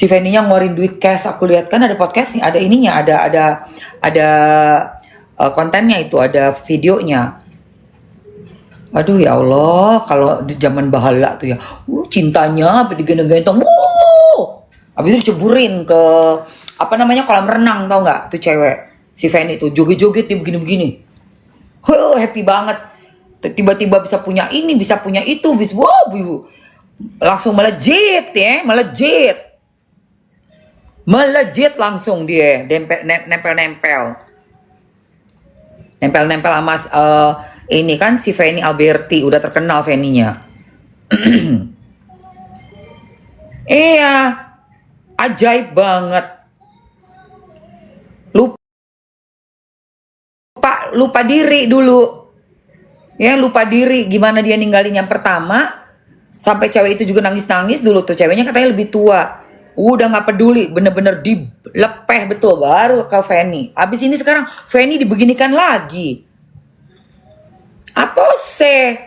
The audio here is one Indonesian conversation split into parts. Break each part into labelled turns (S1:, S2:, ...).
S1: Si Fanny-nya ngeluarin duit cash, aku lihat kan ada podcastnya, ada ininya, ada kontennya itu, ada videonya. Aduh ya Allah, kalau di zaman bahala tuh ya, cintanya apa digendong-gendong, habis itu diceburin ke apa namanya kolam renang, tau nggak tuh cewek si Fanny tuh joget-joget dia begini-begini, happy banget, tiba-tiba bisa punya ini, bisa punya itu, bisa langsung melejit ya, melejit langsung dia nempel-nempel sama ini kan si Fanny Alberti, udah terkenal Fanny-nya. Iya, ajaib banget. Lupa diri dulu. Ya, lupa diri gimana dia ninggalin yang pertama. Sampai cewek itu juga nangis-nangis dulu tuh, ceweknya katanya lebih tua. Udah nggak peduli, bener-bener dilepeh betul baru ke Fanny. Abis ini sekarang Fanny dibeginikan lagi. Apa sih?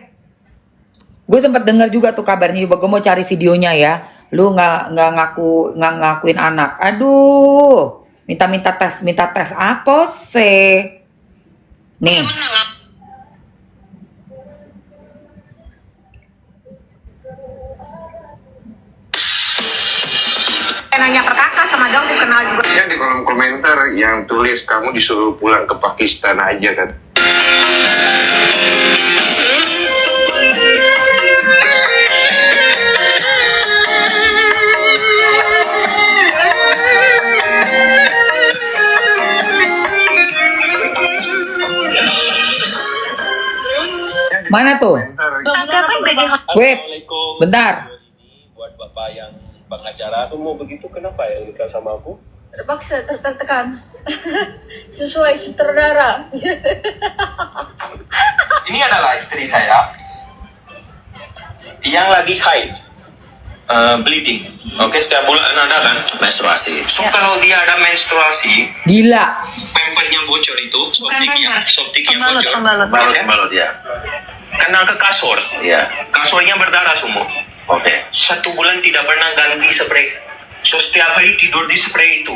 S1: Gue sempat dengar juga tuh kabarnya, gue mau cari videonya ya. Lu nggak ngakuin anak. Aduh, minta tes apa sih? Nih.
S2: Nanya perkakas sama Daud dikenal juga.
S3: Ya di kolom komentar yang tulis kamu disuruh pulang ke Pakistan aja kan.
S1: Mana tuh? Wait, bentar.
S4: Buat bapak yang pengacara tuh mau begitu, kenapa ya nikah sama aku?
S5: Terpaksa, tertekan. Sesuai sutradara.
S4: Ini adalah istri saya yang lagi haid, bleeding. Oke, setiap bulan ada kan menstruasi. So kalau dia ada menstruasi,
S1: Gila.
S4: pampernya bocor itu, soptiknya bocor.
S6: Balut ya.
S4: Kena ke kasur.
S6: Iya.
S4: Kasurnya berdarah semua.
S6: Oke.
S4: 1 bulan tidak pernah ganti spray. So setiap hari tidur di spray itu.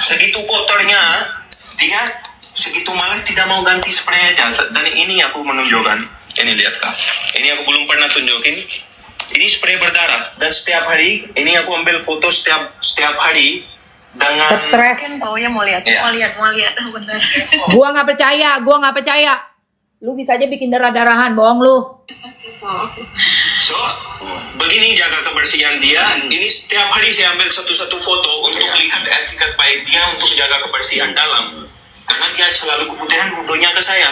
S4: Segitu kotornya, dia segitu malas tidak mau ganti spray aja. Dan ini aku menunjukkan. Ini lihat kak. Ini aku belum pernah tunjukin. Ini spray berdarah. Dan setiap hari, ini aku ambil foto setiap hari dengan
S1: Stres.
S5: Oh ya mau lihat,
S4: Iya.
S5: mau lihat, bentar.
S1: Gua nggak percaya. Lu bisa aja bikin darah-darahan, bohong lu.
S4: So, begini jaga kebersihan dia. Ini setiap hari saya ambil satu-satu foto untuk lihat etiket baik dia untuk jaga kebersihan dalam. Karena dia selalu keputihan bodohnya ke saya.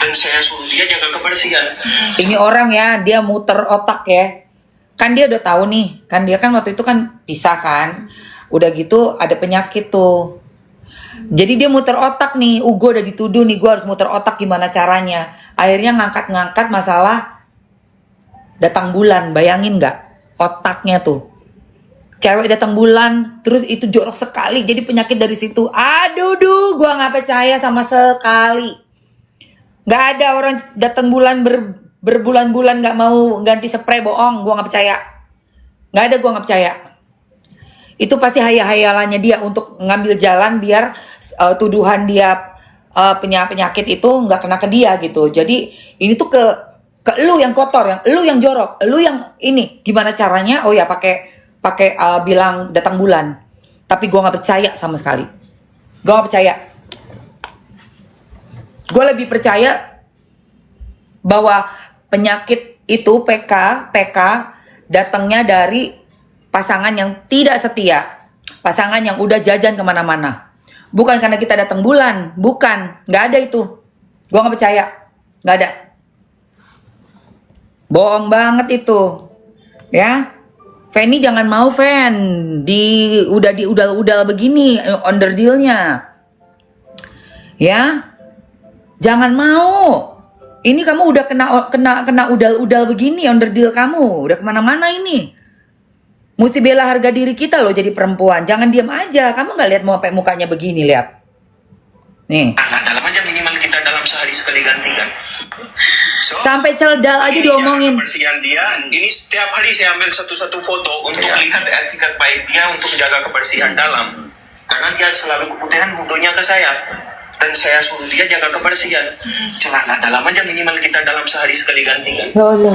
S4: Dan saya suruh dia jaga kebersihan.
S1: Ini orang ya, dia muter otak ya. Kan dia udah tahu nih, kan dia kan waktu itu kan pisah kan. Udah gitu ada penyakit tuh. Jadi dia muter otak nih, gue udah dituduh nih, gue harus muter otak gimana caranya. Akhirnya ngangkat masalah datang bulan, bayangin nggak otaknya tuh. Cewek datang bulan, terus itu jorok sekali, jadi penyakit dari situ. Aduh, gue nggak percaya sama sekali. Nggak ada orang datang bulan berbulan-bulan nggak mau ganti spray, bohong, gue nggak percaya. Nggak ada, gue nggak percaya. Itu pasti hayal-hayalannya dia untuk ngambil jalan biar tuduhan dia penyakit itu nggak kena ke dia gitu. Jadi ini tuh ke lu yang kotor, lu yang jorok, lu yang ini gimana caranya? Oh ya pakai bilang datang bulan. Tapi gue nggak percaya sama sekali. Gue nggak percaya. Gue lebih percaya bahwa penyakit itu PK datangnya dari pasangan yang tidak setia, pasangan yang udah jajan kemana-mana. Bukan karena kita datang bulan, bukan, nggak ada itu. Gua nggak percaya, nggak ada. Bohong banget itu, ya. Fanny jangan mau udah diudal begini under dealnya, ya. Jangan mau. Ini kamu udah kena udal begini under deal kamu, udah kemana-mana ini. Mesti bela harga diri kita loh jadi perempuan. Jangan diam aja. Kamu nggak lihat mau sampai mukanya begini, lihat. Nih.
S4: Nah, dalam aja minimal kita dalam sehari sekali ganti kan. So,
S1: Sampai celdal aja
S4: ini
S1: diomongin.
S4: jaga kebersihan dia. Ini setiap hari saya ambil satu-satu foto untuk
S6: Iya.
S4: lihat etikat baik dia untuk jaga kebersihan dalam. Karena dia selalu keputihan bodohnya ke saya. Dan saya suruh dia jaga kebersihan. Celana dalam aja minimal kita dalam sehari sekali ganti kan.
S1: Ya Allah.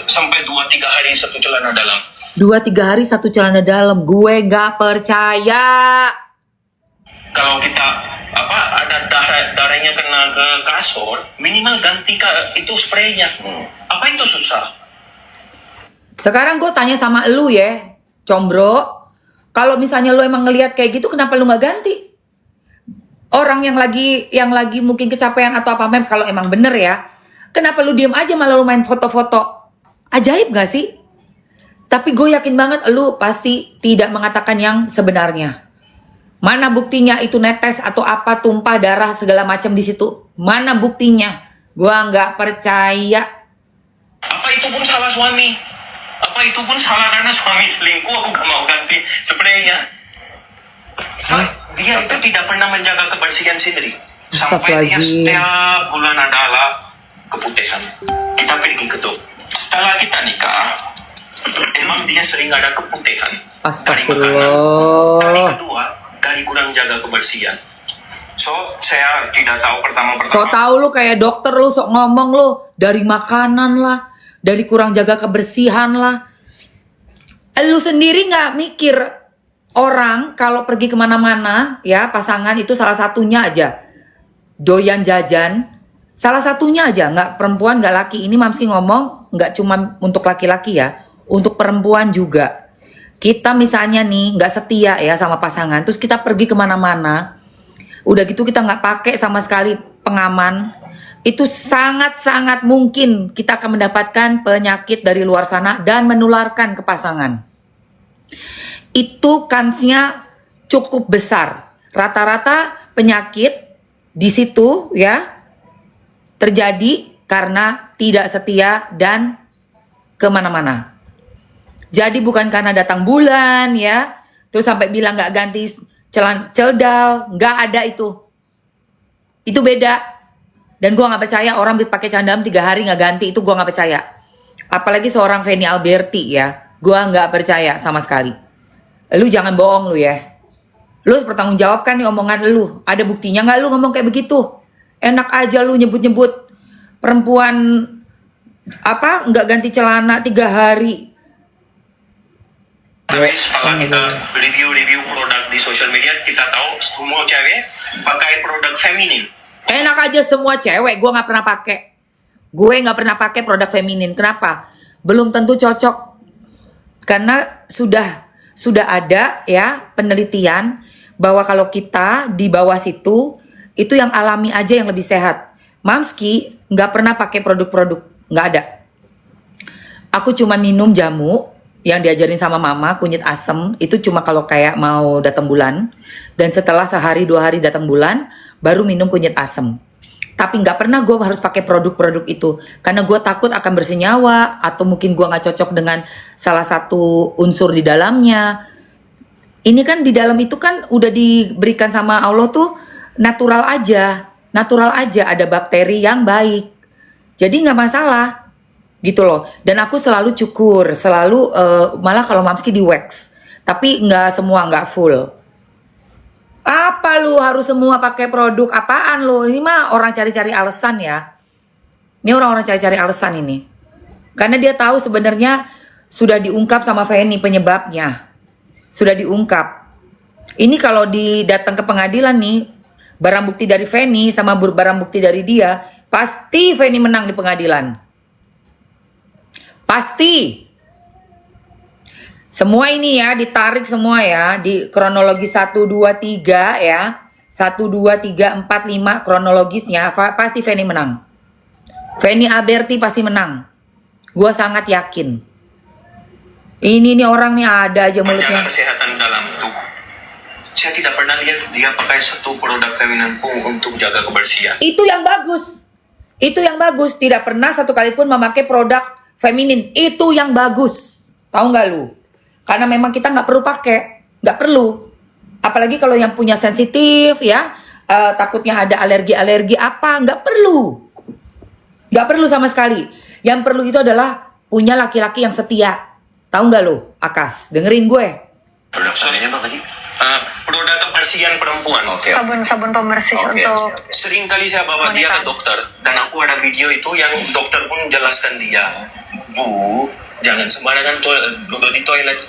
S4: Sampai 2-3 hari satu celana dalam.
S1: 2-3 hari satu celana dalam. Gue gak percaya.
S4: Kalau kita ada darahnya kena ke kasur, minimal ganti itu spraynya. Apa itu susah?
S1: Sekarang gue tanya sama lu ya, Combro. Kalau misalnya lu emang ngelihat kayak gitu, kenapa lu gak ganti? Orang yang lagi mungkin kecapean atau apa, kalau emang bener ya, kenapa lu diem aja malah lu main foto-foto? Ajaib gak sih? Tapi gue yakin banget lu pasti tidak mengatakan yang sebenarnya. Mana buktinya itu netes atau apa, tumpah darah segala macam di situ? Mana buktinya? Gua nggak percaya.
S4: Apa itu pun salah suami? Apa itu pun salah karena suami selingkuh? Aku gak mau ganti spraynya. So, dia itu tidak pernah menjaga kebersihan sendiri. Sampai dia
S1: Astagfirullahaladzim.
S4: setiap bulan adalah keputihan. Kita pergi ke dokter. Setelah kita nikah, emang dia sering ada keputihan. Dari makanan.
S1: Astagfirullah.
S4: Kali kedua, dari kurang jaga kebersihan. So, saya tidak tahu pertama-pertama.
S1: So tau lu kayak dokter lu sok ngomong lu dari makanan lah, dari kurang jaga kebersihan lah. Lu sendiri nggak mikir orang kalau pergi kemana-mana ya pasangan itu salah satunya aja doyan jajan, salah satunya aja nggak perempuan nggak laki. Ini Mamski ngomong nggak cuma untuk laki-laki ya, untuk perempuan juga. Kita misalnya nih nggak setia ya sama pasangan, terus kita pergi kemana-mana. Udah gitu kita nggak pakai sama sekali pengaman, itu sangat-sangat mungkin kita akan mendapatkan penyakit dari luar sana dan menularkan ke pasangan. Itu kansnya cukup besar. Rata-rata penyakit di situ ya terjadi karena tidak setia dan kemana-mana. Jadi bukan karena datang bulan ya, terus sampai bilang nggak ganti celdal, nggak ada itu. Itu beda. Dan gua nggak percaya orang pakai candam 3 hari nggak ganti, itu gua nggak percaya. Apalagi seorang Feni Alberti ya, gua nggak percaya sama sekali. Lu jangan bohong lu ya. Lu bertanggung jawab kan nih omongan lu. Ada buktinya nggak lu ngomong kayak begitu? Enak aja lu nyebut-nyebut perempuan apa nggak ganti celana 3 hari.
S4: Tapi setelah kita review produk di sosial media, kita tahu semua cewek pakai produk feminin.
S1: Enak aja semua cewek, gue nggak pernah pakai. Gue nggak pernah pakai produk feminin. Kenapa? Belum tentu cocok. Karena sudah ada ya penelitian bahwa kalau kita di bawah situ itu yang alami aja yang lebih sehat. Mamski nggak pernah pakai produk-produk, nggak ada. Aku cuma minum jamu yang diajarin sama mama, kunyit asem, itu cuma kalau kayak mau datang bulan. Dan setelah sehari 2 hari datang bulan, baru minum kunyit asem. Tapi nggak pernah gue harus pakai produk-produk itu. Karena gue takut akan bersenyawa, atau mungkin gue nggak cocok dengan salah satu unsur di dalamnya. Ini kan di dalam itu kan udah diberikan sama Allah tuh natural aja. Natural aja, ada bakteri yang baik. Jadi nggak masalah. Gitu loh. Dan aku selalu cukur, selalu malah kalau Mamski di wax. Tapi nggak semua, nggak full. Apa lu harus semua pakai produk apaan lu? Ini mah orang cari-cari alasan ya. Ini orang-orang cari-cari alasan ini. Karena dia tahu sebenarnya sudah diungkap sama Feni penyebabnya. Sudah diungkap. Ini kalau datang ke pengadilan nih, barang bukti dari Feni sama barang bukti dari dia, pasti Feni menang di pengadilan. Pasti. Semua ini ya ditarik semua ya di kronologi 1 2 3 ya. 1 2 3 4 5 kronologisnya pasti Feni menang. Feni Alberti pasti menang. Gua sangat yakin. Ini nih orang nih ada aja mulutnya.
S4: Menjaga kesehatan dalam tubuh. Saya tidak pernah lihat dia pakai satu produk feminin pun untuk jaga kebersihan.
S1: Itu yang bagus. Itu yang bagus. Tidak pernah satu kali pun memakai produk feminin. Itu yang bagus. Tahu nggak lu? Karena memang kita nggak perlu pakai, nggak perlu. Apalagi kalau yang punya sensitif ya, takutnya ada alergi apa, nggak perlu, Gak perlu sama sekali. Yang perlu itu adalah punya laki-laki yang setia. Tahu nggak lo, Akas? Dengerin gue.
S6: Produk sampingnya apa sih?
S4: Produk kebersihan perempuan.
S6: Oke.
S5: Sabun pembersih
S6: Oke.
S5: untuk
S4: Sering kali saya bawa dia ke dokter, dan aku ada video itu yang dokter pun jelaskan dia, Bu, jangan sembarangan duduk di toilet,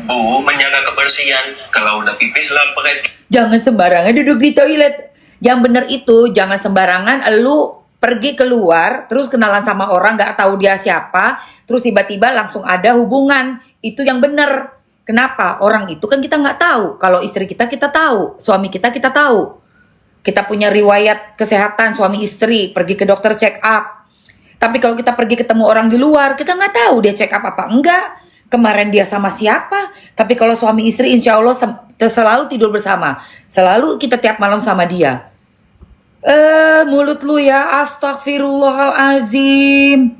S4: Bu, menjaga kebersihan. Kalau udah pipis lah pakai
S1: Jangan sembarangan duduk di toilet. Yang bener itu, jangan sembarangan lu pergi keluar, terus kenalan sama orang gak tahu dia siapa, terus tiba-tiba langsung ada hubungan. Itu yang bener. Kenapa? Orang itu kan kita nggak tahu. Kalau istri kita tahu, suami kita tahu. Kita punya riwayat kesehatan suami istri, pergi ke dokter check up. Tapi kalau kita pergi ketemu orang di luar, kita nggak tahu dia check up apa enggak. Kemarin dia sama siapa. Tapi kalau suami istri insya Allah selalu tidur bersama. Selalu kita tiap malam sama dia. Mulut lu ya, astagfirullahalazim.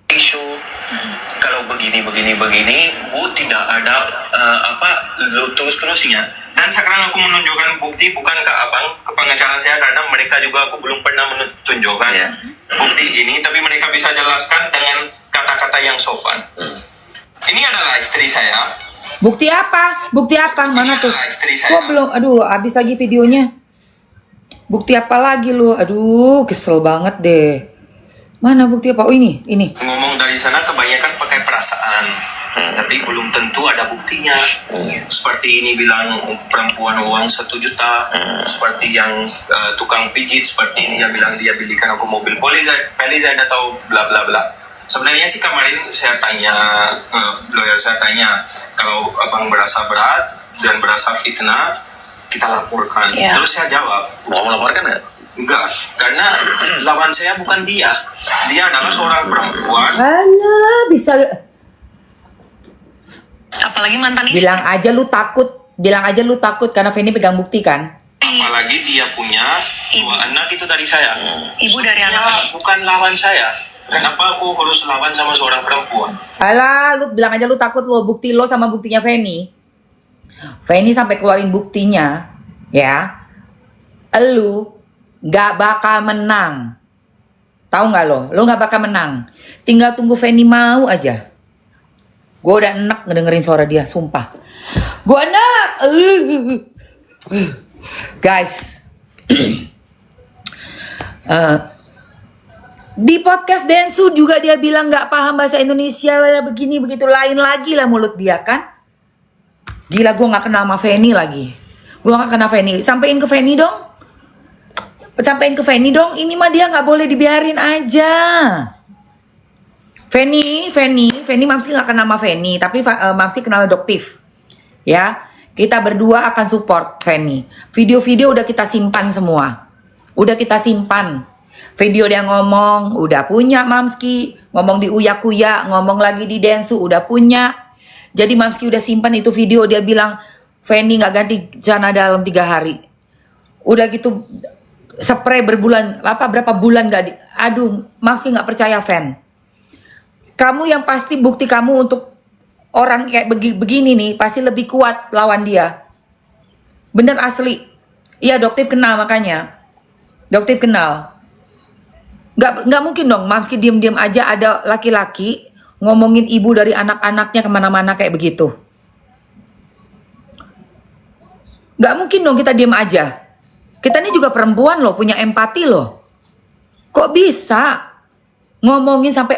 S4: tisu. Kalau begini, Bu, tidak ada terus-terusnya. Dan sekarang aku menunjukkan bukti bukan ke abang, ke pengacara saya, karena mereka juga aku belum pernah menunjukkan
S6: Iya.
S4: bukti ini, tapi mereka bisa jelaskan dengan kata-kata yang sopan. Ini adalah istri saya.
S1: Bukti apa? Bukti apa? Mana tuh?
S4: Istri saya.
S1: Kok belum? Aduh, habis lagi videonya. Bukti apa lagi lu? Aduh, kesel banget deh. Mana bukti apa? Oh ini.
S4: Ngomong dari sana kebanyakan pakai perasaan, tapi belum tentu ada buktinya. Seperti ini bilang perempuan uang 1 juta, seperti yang tukang pijit, seperti ini dia bilang dia belikan aku mobil Palisade atau bla bla bla. Sebenarnya sih kemarin saya tanya, lawyer saya tanya, kalau abang berasa berat dan berasa fitnah, kita laporkan.
S5: Iya.
S4: Terus saya jawab,
S6: Mau melaporkan nggak?
S4: enggak, karena lawan saya bukan dia. Dia adalah seorang perempuan.
S1: Alah, bisa.
S5: apalagi mantan istri.
S1: Bilang aja lu takut karena Feni pegang bukti kan?
S4: Apalagi dia punya 2 anak itu dari saya.
S5: Ibu dari
S4: Ya,
S5: anak.
S4: bukan lawan saya. Kenapa aku harus lawan sama seorang perempuan?
S1: Alah, lu bilang aja lu takut lo, bukti lo sama buktinya Feni. Feni sampai keluarin buktinya, ya. Lu gak bakal menang. Tahu nggak lo? Lo gak bakal menang. Tinggal tunggu Feni mau aja. Gue udah enak ngedengerin suara dia, sumpah. Gue enak. Guys. Di podcast Densu juga dia bilang gak paham bahasa Indonesia, begini begitu, lain lagi lah mulut dia kan. Gila, gue gak kenal sama Feni lagi. Gue gak kenal Feni. Sampein ke Feni dong. Ini mah dia gak boleh dibiarin aja. Feni, Mamski gak kenal sama Feni, tapi Mamski kenal Doktif. Ya, kita berdua akan support Feni. Video-video udah kita simpan semua. Video dia ngomong, udah punya Mamski. Ngomong di Uya-Kuya, ngomong lagi di Densu, udah punya. Jadi Mamski udah simpan itu video, dia bilang, Feni gak ganti celana dalam 3 hari. Udah gitu, spray berapa bulan gak aduh, Mamski gak percaya Fen. Kamu yang pasti bukti kamu untuk orang kayak begini nih pasti lebih kuat lawan dia. Bener asli. Iya, Doktif kenal makanya. Doktif kenal. Gak mungkin dong Mamski diem-diem aja ada laki-laki ngomongin ibu dari anak-anaknya kemana-mana kayak begitu. Gak mungkin dong kita diem aja. Kita ini juga perempuan loh, punya empati loh. Kok bisa ngomongin sampai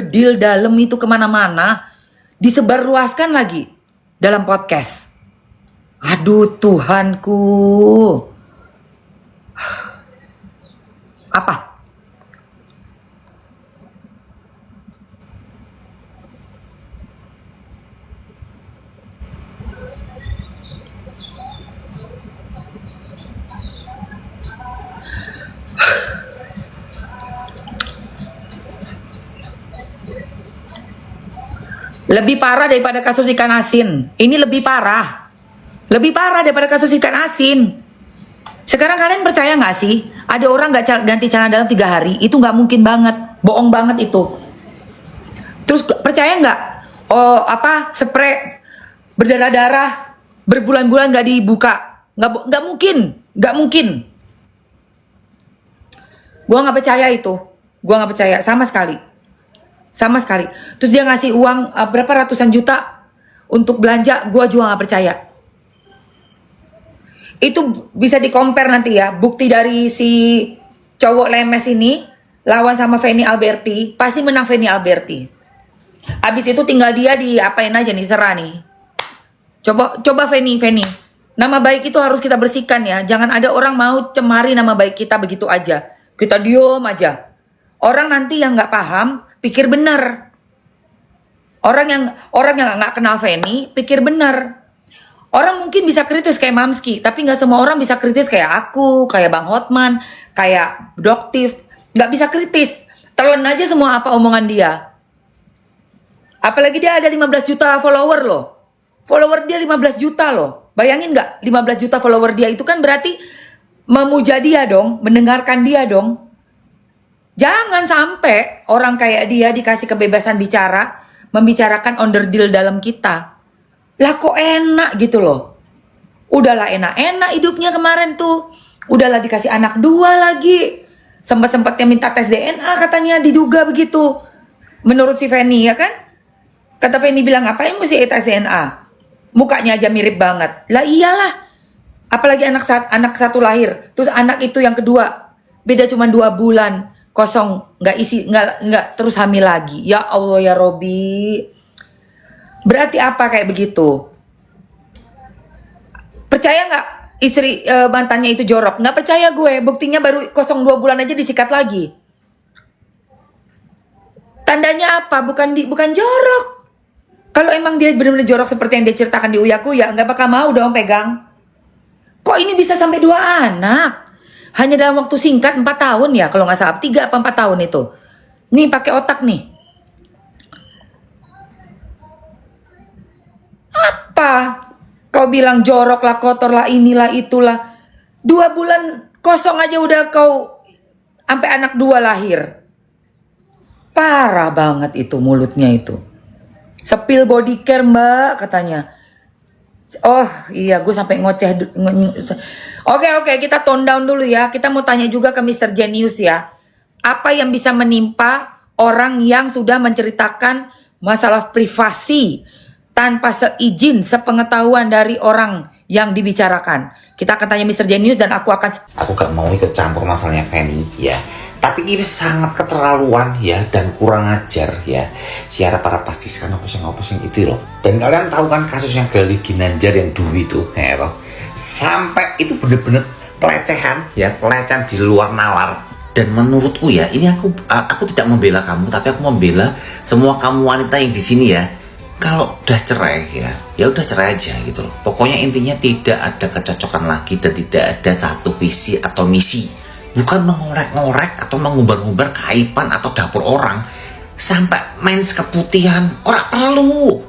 S1: deal dalam itu kemana-mana, disebarluaskan lagi dalam podcast. Aduh Tuhanku. Apa? Lebih parah daripada kasus ikan asin. Ini lebih parah. Lebih parah daripada kasus ikan asin. Sekarang kalian percaya gak sih? Ada orang gak ganti celana dalam 3 hari. Itu gak mungkin banget. Bohong banget itu. Terus percaya gak? Oh spray berdarah-darah berbulan-bulan gak dibuka. Gak mungkin. Gak mungkin. Gua gak percaya itu. Gua nggak percaya sama sekali. Sama sekali. Terus dia ngasih uang berapa ratusan juta untuk belanja, gua juga nggak percaya. Itu bisa di-compare nanti ya. Bukti dari si cowok lemes ini lawan sama Feni Alberti, pasti menang Feni Alberti. Abis itu tinggal dia diapain aja nih, serah nih. Coba Feni. Nama baik itu harus kita bersihkan ya. Jangan ada orang mau cemari nama baik kita begitu aja. Kita diem aja. Orang nanti yang nggak paham pikir benar. Orang yang nggak kenal Feni pikir benar. Orang mungkin bisa kritis kayak Mamski, tapi nggak semua orang bisa kritis kayak aku, kayak Bang Hotman, kayak Doktif. Nggak bisa kritis. Telan aja semua apa omongan dia. Apalagi dia ada 15 juta follower loh. Follower dia 15 juta loh. Bayangin nggak 15 juta follower dia itu kan berarti memuja dia dong, mendengarkan dia dong. Jangan sampai orang kayak dia dikasih kebebasan bicara, membicarakan onderdil dalam kita. Lah kok enak gitu loh. Udahlah enak-enak hidupnya kemarin tuh. Udahlah dikasih anak 2 lagi. Sempat-sempatnya minta tes DNA katanya, diduga begitu. Menurut si Feni ya kan? Kata Feni bilang, ngapain mesti tes DNA? Mukanya aja mirip banget. Lah iyalah. Apalagi anak satu lahir. Terus anak itu yang kedua. Beda cuma 2 bulan. Kosong, nggak terus hamil lagi. Ya Allah ya Robi. Berarti apa kayak begitu? Percaya nggak istri mantannya itu jorok? Nggak percaya gue. Buktinya baru kosong 2 bulan aja disikat lagi. Tandanya apa? Bukan jorok. Kalau emang dia benar-benar jorok seperti yang dia ceritakan di Uya Kuya, nggak bakal mau dong pegang. Kok ini bisa sampai 2 anak? Hanya dalam waktu singkat 4 tahun ya, kalau nggak salah 3 apa 4 tahun itu. Nih pakai otak nih. Apa? Kau bilang jorok lah, kotor lah, inilah itulah. 2 bulan kosong aja udah kau sampai anak 2 lahir. Parah banget itu mulutnya itu. Sepil body care mbak katanya. Oh iya gue sampai ngoceh. Oke, kita tone down dulu ya. Kita mau tanya juga ke Mr. Genius ya. Apa yang bisa menimpa orang yang sudah menceritakan masalah privasi tanpa seizin, sepengetahuan dari orang yang dibicarakan. Kita akan tanya Mr. Genius dan aku
S6: gak mau ikut campur masalahnya Feni ya. Tapi ini sangat keterlaluan ya dan kurang ajar ya. Siara para pastiskan opposing itu loh. Dan kalian tahu kan kasus yang Gali Ginanjar yang dulu itu ya loh. Sampai itu bener-bener pelecehan ya, pelecehan di luar nalar. Dan menurutku ya, ini aku tidak membela kamu, tapi aku membela semua kamu wanita yang di sini ya. Kalau udah cerai ya udah cerai aja gitu loh. Pokoknya intinya tidak ada kecocokan lagi dan tidak ada satu visi atau misi. Bukan mengorek-ngorek atau mengumbar-ngumbar kaipan atau dapur orang sampai mens keputihan. Orang perlu.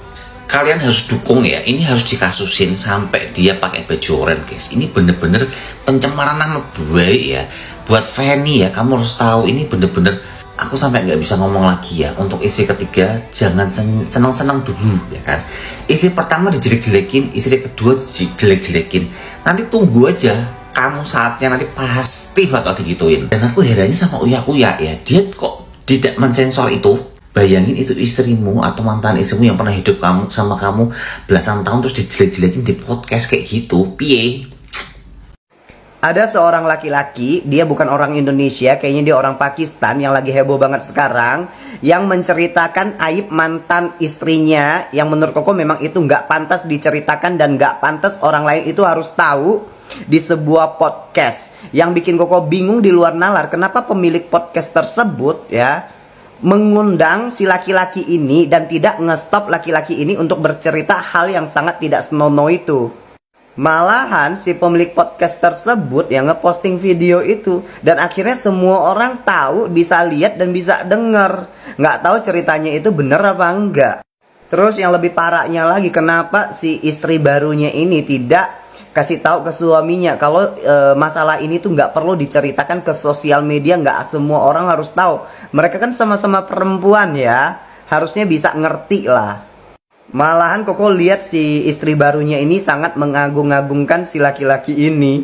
S6: Kalian harus dukung ya. Ini harus dikasusin sampai dia pakai baju oranye guys. Ini bener-bener pencemaran nama baik ya. Buat Feni ya, kamu harus tahu ini bener-bener. Aku sampai nggak bisa ngomong lagi ya. Untuk istri ketiga jangan senang-senang dulu ya kan. Istri pertama dijelek-jelekin, istri kedua dijelek-jelekin. Nanti tunggu aja. Kamu saatnya nanti pasti bakal digituin. Dan aku herannya sama Uya Kuya ya. Dia kok tidak mensensor itu. Bayangin itu istrimu atau mantan istrimu yang pernah hidup sama kamu belasan tahun terus dijelek-jelekin di podcast kayak gitu. Piye?
S7: Ada seorang laki-laki, dia bukan orang Indonesia, kayaknya dia orang Pakistan yang lagi heboh banget sekarang, yang menceritakan aib mantan istrinya, yang menurut Koko memang itu nggak pantas diceritakan dan nggak pantas orang lain itu harus tahu di sebuah podcast. Yang bikin Koko bingung di luar nalar, kenapa pemilik podcast tersebut ya mengundang si laki-laki ini dan tidak ngestop laki-laki ini untuk bercerita hal yang sangat tidak senonoh itu. Malahan si pemilik podcast tersebut yang ngeposting video itu dan akhirnya semua orang tahu, bisa lihat dan bisa denger. Nggak tahu ceritanya itu bener apa enggak. Terus yang lebih parahnya lagi, kenapa si istri barunya ini tidak kasih tahu ke suaminya kalau masalah ini tuh nggak perlu diceritakan ke sosial media, nggak semua orang harus tahu. Mereka kan sama-sama perempuan ya, harusnya bisa ngerti lah. Malahan Koko lihat si istri barunya ini sangat mengagung-agungkan si laki-laki ini.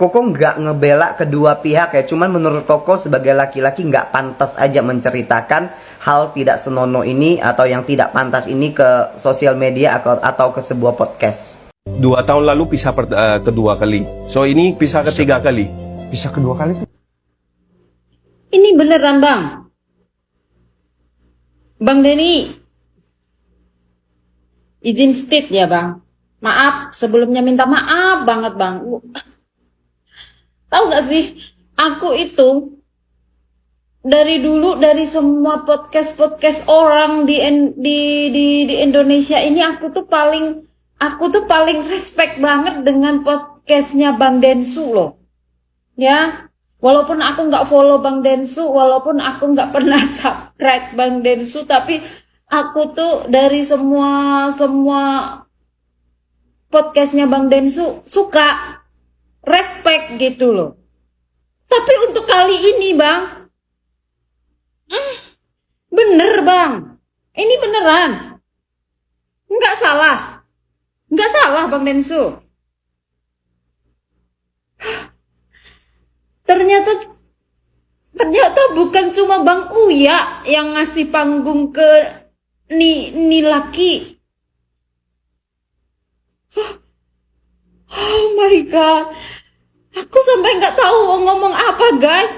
S7: Koko nggak ngebela kedua pihak ya, cuman menurut Koko sebagai laki-laki nggak pantas aja menceritakan hal tidak senonoh ini atau yang tidak pantas ini ke sosial media atau ke sebuah podcast.
S8: 2 tahun lalu pisah kedua kali. So ini pisah ketiga kali. Pisah kedua kali tuh.
S9: Ini beneran bang. Bang Denny, izin state ya bang. Maaf, sebelumnya minta maaf banget bang. Tahu gak sih, aku itu dari dulu, dari semua podcast orang di Indonesia ini, aku tuh paling respect banget dengan podcastnya Bang Densu loh. Ya, walaupun aku nggak follow Bang Densu, walaupun aku nggak pernah subscribe Bang Densu, tapi aku tuh dari semua podcastnya Bang Densu suka, respect gitu loh. Tapi untuk kali ini bang, bener bang, ini beneran, nggak salah Bang Densu. Ternyata bukan cuma Bang Uya yang ngasih panggung ke ni laki. Oh my god, aku sampai nggak tahu mau ngomong apa guys.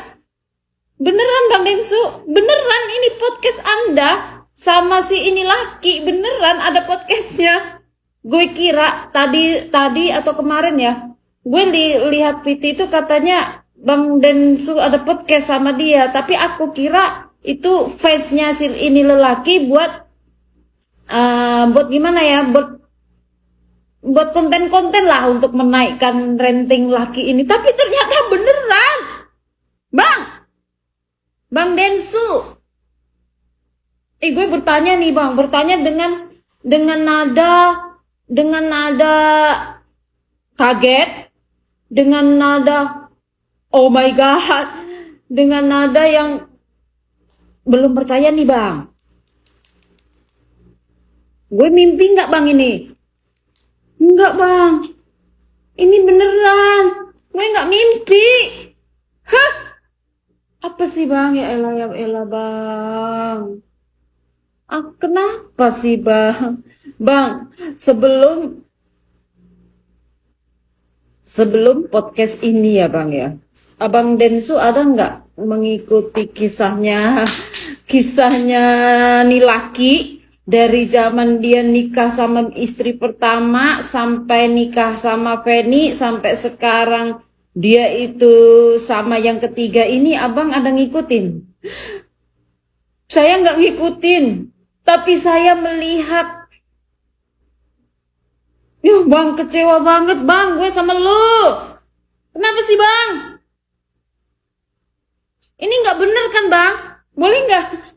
S9: Beneran Bang Densu, beneran ini podcast Anda sama si ini laki, beneran ada podcastnya. Gue kira tadi atau kemarin ya, gue lihat VT itu katanya Bang Densu ada podcast sama dia, tapi aku kira itu fansnya si ini lelaki buat gimana ya, buat konten-konten lah untuk menaikkan rating laki ini. Tapi ternyata beneran Bang Densu. Gue bertanya nih bang, bertanya dengan nada kaget, dengan nada oh my god, dengan nada yang belum percaya nih bang. Gue mimpi nggak bang ini? Enggak bang, ini beneran, gue nggak mimpi. Hah? Apa sih bang? Ya elah bang. Kenapa sih bang? Bang, sebelum podcast ini ya bang ya, Abang Densu ada nggak mengikuti kisahnya nih laki? Dari zaman dia nikah sama istri pertama sampai nikah sama Feni, sampai sekarang dia itu sama yang ketiga ini, abang ada ngikutin? Saya nggak ngikutin, tapi saya melihat. Yuh bang, kecewa banget bang gue sama lu. Kenapa sih bang? Ini nggak bener kan bang? Boleh nggak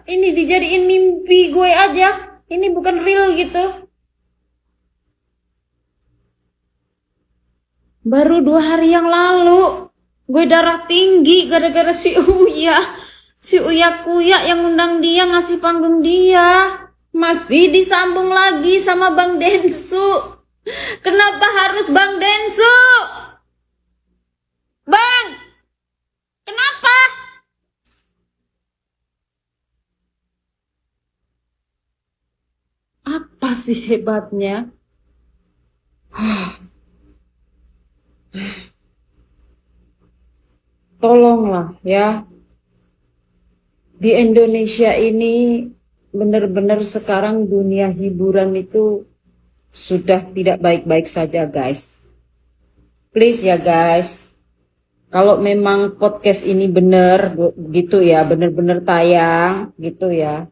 S9: ini dijadiin mimpi gue aja, ini bukan real gitu. Baru 2 hari yang lalu gue darah tinggi gara-gara si Uya Kuya yang undang dia, ngasih panggung dia. Masih disambung lagi sama Bang Densu. Kenapa harus Bang Densu? Bang, kenapa? Apa sih hebatnya? Tolonglah ya. Di Indonesia ini benar-benar sekarang dunia hiburan itu sudah tidak baik-baik saja guys. Please ya guys. Kalau memang podcast ini benar gitu ya, benar-benar tayang gitu ya.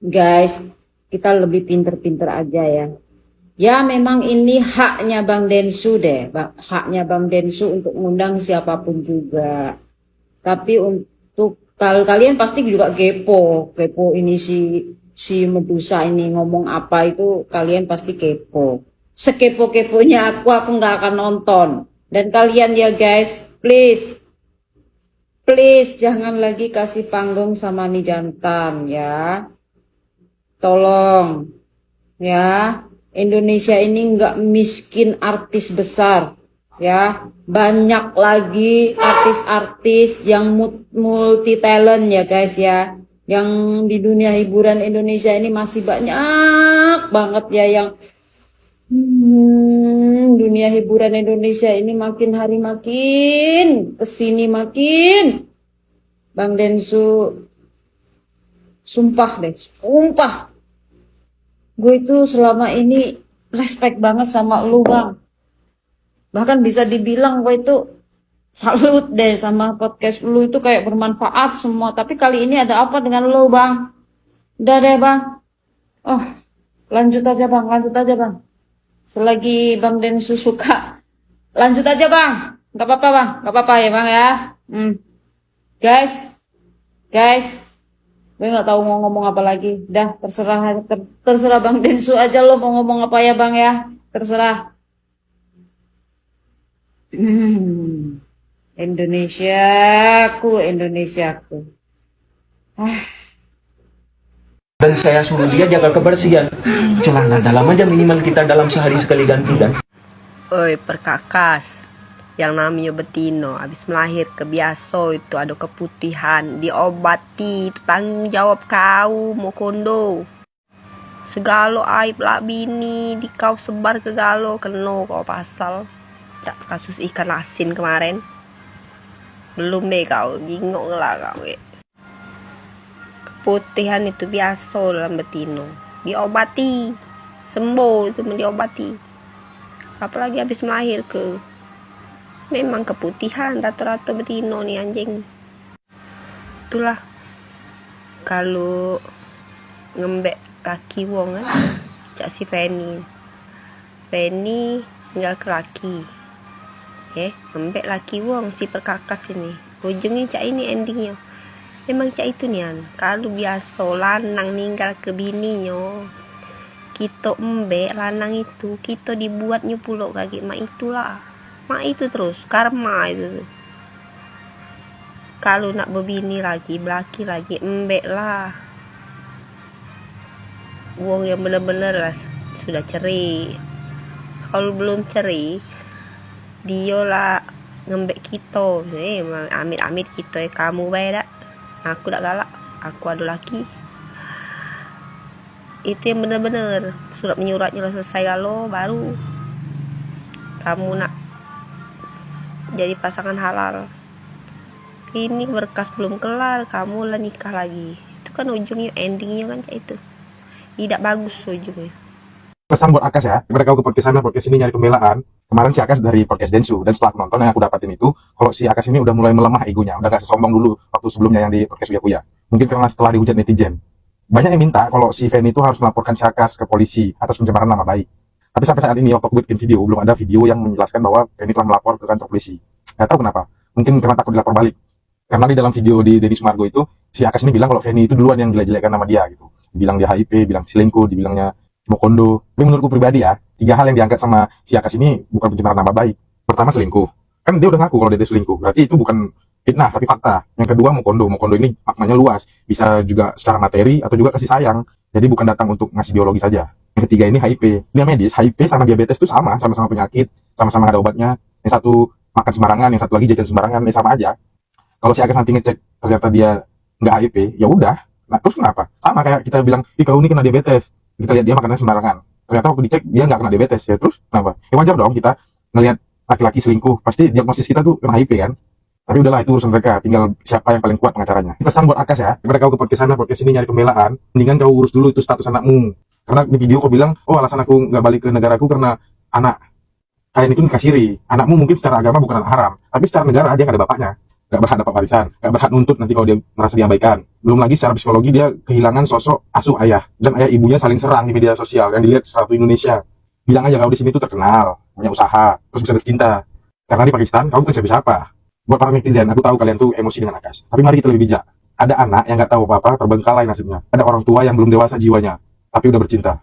S9: Guys, kita lebih pinter-pinter aja ya. Ya memang ini haknya Bang Densu deh. Haknya Bang Densu untuk ngundang siapapun juga. Tapi untuk kalian pasti juga kepo ini si Medusa ini ngomong apa itu, kalian pasti kepo. Sekepo-keponya aku nggak akan nonton. Dan kalian ya guys, please jangan lagi kasih panggung sama nih jantan ya. Tolong ya, Indonesia ini nggak miskin artis besar, ya. Banyak lagi artis-artis yang multi talent ya guys ya. Yang di dunia hiburan Indonesia ini masih banyak banget ya yang dunia hiburan Indonesia ini makin hari makin kesini makin. Bang Densu, sumpah deh, sumpah. Gue itu selama ini respect banget sama lu bang. Bahkan bisa dibilang gue itu salut deh sama podcast lu itu kayak bermanfaat semua. Tapi kali ini ada apa dengan lu bang? Udah deh bang. Oh, lanjut aja bang. Selagi Bang Densu suka, lanjut aja bang. Gak apa-apa bang, gak apa-apa ya bang ya. Guys. Gue nggak tahu mau ngomong apa lagi. Dah terserah Bang Densu aja lo mau ngomong apa ya Bang ya. Terserah. Indonesiaku.
S10: Dan saya suruh dia jaga kebersihan. Celana dalam aja minimal kita dalam sehari sekali ganti kan.
S11: Oi perkakas, yang namanya betino habis melahir kebiasa itu ada keputihan, diobati, itu tanggung jawab kau mau kondo. Segalo aib lah bini di kau sebar ke galo keno kau pasal cak kasus ikan asin kemarin. Belum deh kau jingok lah kau. Keputihan itu biasa dalam betino, diobati, sembuh itu diobati. Apalagi habis melahir ke memang keputihan rata-rata betino nih anjing. Itulah kalau ngembek laki wong kan cak si Feni tinggal ke laki ngembek laki wong si perkakas ini ujungnya cak ini endingnya memang cak itu nian. Kalau biasa lanang ninggal ke bininya kita embek lanang itu kita dibuatnya pulau kaki mak itulah mak itu terus karma itu. Kalau nak berbini lagi belaki lagi embek lah wong yang bener-bener lah sudah cerai. Kalau belum cerai dia lah ngembek kita amit-amit kita kamu baik dak aku dak galak aku ada laki itu yang bener-bener surat menyuratnya lah selesai kalau baru kamu nak jadi pasangan halal. Ini berkas belum kelar kamu lah nikah lagi, itu kan ujungnya endingnya kan cak itu tidak bagus ujungnya.
S12: Pesan buat Akas ya, daripada kau ke podcast sana podcast ini nyari pembelaan. Kemarin si Akas dari podcast Densu, dan setelah nonton yang aku dapatin itu kalau si Akas ini udah mulai melemah egonya, udah gak sesombong dulu waktu sebelumnya yang di podcast Uya. Mungkin karena setelah dihujat netizen banyak yang minta kalau si Feni itu harus melaporkan si Akas ke polisi atas pencemaran nama baik. Tapi sampai saat ini waktu aku bikin video belum ada video yang menjelaskan bahwa Feni telah melapor ke kantor polisi. Gak tahu kenapa, mungkin karena takut dilapor balik. Karena di dalam video di Deddy Sumargo itu si Akas ini bilang kalau Feni itu duluan yang jelek-jelekkan nama dia gitu. Dibilang dia HIP, bilang selingkuh, dibilangnya Mokondo. Tapi menurutku pribadi ya, 3 hal yang diangkat sama si Akas ini bukan pencemaran nama baik. Pertama selingkuh, kan dia udah ngaku kalau dia selingkuh, berarti itu bukan fitnah tapi fakta. Yang kedua Mokondo ini maknanya luas, bisa juga secara materi atau juga kasih sayang. Jadi bukan datang untuk ngasih biologi saja. Yang ketiga ini HIP, dia medis. HIP sama diabetes itu sama-sama penyakit, sama-sama ada obatnya. Yang satu makan sembarangan, yang satu lagi jajan sembarangan, sama aja. Kalau si Akas nanti ngecek ternyata dia nggak HIP, ya udah. Nah terus kenapa? Sama kayak kita bilang, kau ini kena diabetes. Kita lihat dia makannya sembarangan. Ternyata waktu dicek dia nggak kena diabetes, ya terus kenapa? Ya wajar dong kita ngelihat laki-laki selingkuh, pasti diagnosis kita tuh kena HIV kan. Tapi udahlah itu urusan mereka, tinggal siapa yang paling kuat pengacaranya. Pesan buat Akas ya, daripada kau ke podcast sana, podcast ini nyari pembelaan, mendingan kau urus dulu itu status anakmu. Karena di video kau bilang, oh alasan aku nggak balik ke negaraku karena anak kalian itu nikah siri. Anakmu mungkin secara agama bukan anak haram, tapi secara negara dia nggak ada bapaknya. Gak berhak dapat warisan, gak berhak nuntut nanti kalau dia merasa diabaikan. Belum lagi secara psikologi dia kehilangan sosok asuh ayah, dan ayah ibunya saling serang di media sosial yang dilihat satu Indonesia. Bilang aja kau di sini tuh terkenal, punya usaha, terus bisa bercinta. Karena di Pakistan kau bukan siapa-siapa. Buat para netizen, aku tahu kalian tuh emosi dengan Akas, tapi mari kita lebih bijak. Ada anak yang gak tahu apa-apa, terbengkalai nasibnya. Ada orang tua yang belum dewasa jiwanya, tapi udah bercinta.